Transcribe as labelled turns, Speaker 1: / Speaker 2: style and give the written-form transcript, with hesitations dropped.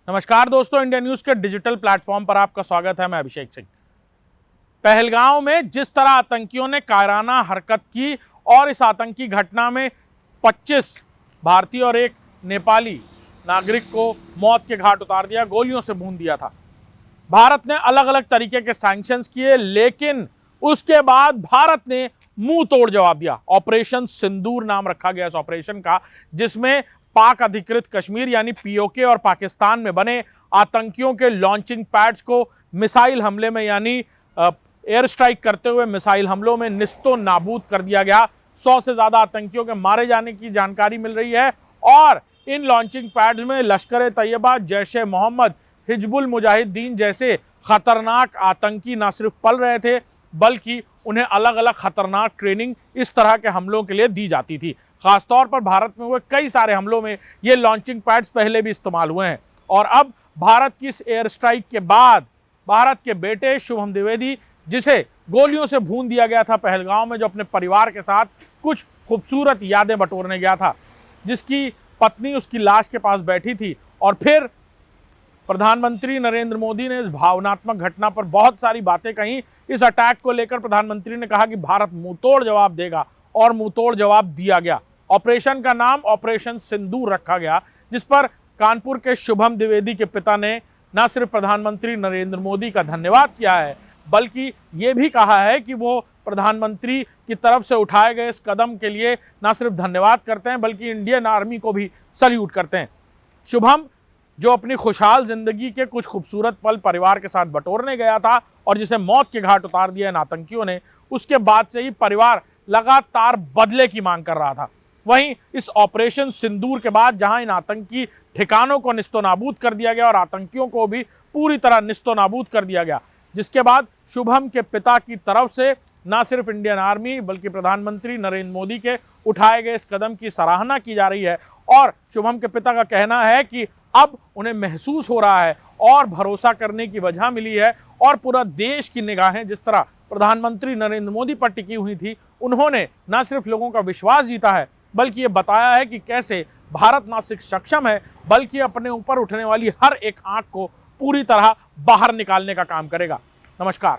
Speaker 1: नमस्कार दोस्तों, India news के डिजिटल प्लेटफॉर्म पर आपका स्वागत है। मैं अभिषेक सिंह। पहलगांव में जिस तरह आतंकियों ने कायराना हरकत की और इस आतंकी घटना में 25 भारतीय और एक नेपाली नागरिक को मौत के घाट उतार दिया, गोलियों से भून दिया था। भारत ने अलग अलग तरीके के सैंक्शंस किए, लेकिन उसके बाद भारत ने मुंह तोड़ जवाब दिया। ऑपरेशन सिंदूर नाम रखा गया इस ऑपरेशन का, जिसमें पाक अधिकृत कश्मीर यानी पीओके और पाकिस्तान में बने आतंकियों के लॉन्चिंग पैड्स को मिसाइल हमले में यानी एयर स्ट्राइक करते हुए मिसाइल हमलों में निस्तो नाबूद कर दिया गया। 100 से ज्यादा आतंकियों के मारे जाने की जानकारी मिल रही है और इन लॉन्चिंग पैड्स में लश्कर तैयबा, जैश ए मोहम्मद, हिजबुल मुजाहिदीन जैसे खतरनाक आतंकी न सिर्फ पल रहे थे, बल्कि उन्हें अलग अलग खतरनाक ट्रेनिंग इस तरह के हमलों के लिए दी जाती थी। खासतौर पर भारत में हुए कई सारे हमलों में ये लॉन्चिंग पैड्स पहले भी इस्तेमाल हुए हैं। और अब भारत की इस एयर स्ट्राइक के बाद भारत के बेटे शुभम द्विवेदी, जिसे गोलियों से भून दिया गया था पहलगांव में, जो अपने परिवार के साथ कुछ खूबसूरत यादें बटोरने गया था, जिसकी पत्नी उसकी लाश के पास बैठी थी, और फिर प्रधानमंत्री नरेंद्र मोदी ने इस भावनात्मक घटना पर बहुत सारी बातें कही। इस अटैक को लेकर प्रधानमंत्री ने कहा कि भारत मुंहतोड़ जवाब देगा, और मुंहतोड़ जवाब दिया गया। ऑपरेशन का नाम ऑपरेशन सिंदूर रखा गया, जिस पर कानपुर के शुभम द्विवेदी के पिता ने न सिर्फ प्रधानमंत्री नरेंद्र मोदी का धन्यवाद किया है, बल्कि ये भी कहा है कि वो प्रधानमंत्री की तरफ से उठाए गए इस कदम के लिए न सिर्फ धन्यवाद करते हैं, बल्कि इंडियन आर्मी को भी सल्यूट करते हैं। शुभम, जो अपनी खुशहाल जिंदगी के कुछ खूबसूरत पल परिवार के साथ बटोरने गया था और जिसे मौत के घाट उतार दिया इन आतंकियों ने, उसके बाद से ही परिवार लगातार बदले की मांग कर रहा था। वहीं इस ऑपरेशन सिंदूर के बाद जहां इन आतंकी ठिकानों को निस्तोनाबूद कर दिया गया और आतंकियों को भी पूरी तरह निस्तोनाबूद कर दिया गया, जिसके बाद शुभम के पिता की तरफ से न सिर्फ इंडियन आर्मी बल्कि प्रधानमंत्री नरेंद्र मोदी के उठाए गए इस कदम की सराहना की जा रही है। और शुभम के पिता का कहना है कि अब उन्हें महसूस हो रहा है और भरोसा करने की वजह मिली है, और पूरा देश की निगाहें जिस तरह प्रधानमंत्री नरेंद्र मोदी पर टिकी हुई थी, उन्होंने न सिर्फ लोगों का विश्वास जीता है, बल्कि ये बताया है कि कैसे भारत न सिर्फ सक्षम है, बल्कि अपने ऊपर उठने वाली हर एक आंख को पूरी तरह बाहर निकालने का काम करेगा। नमस्कार।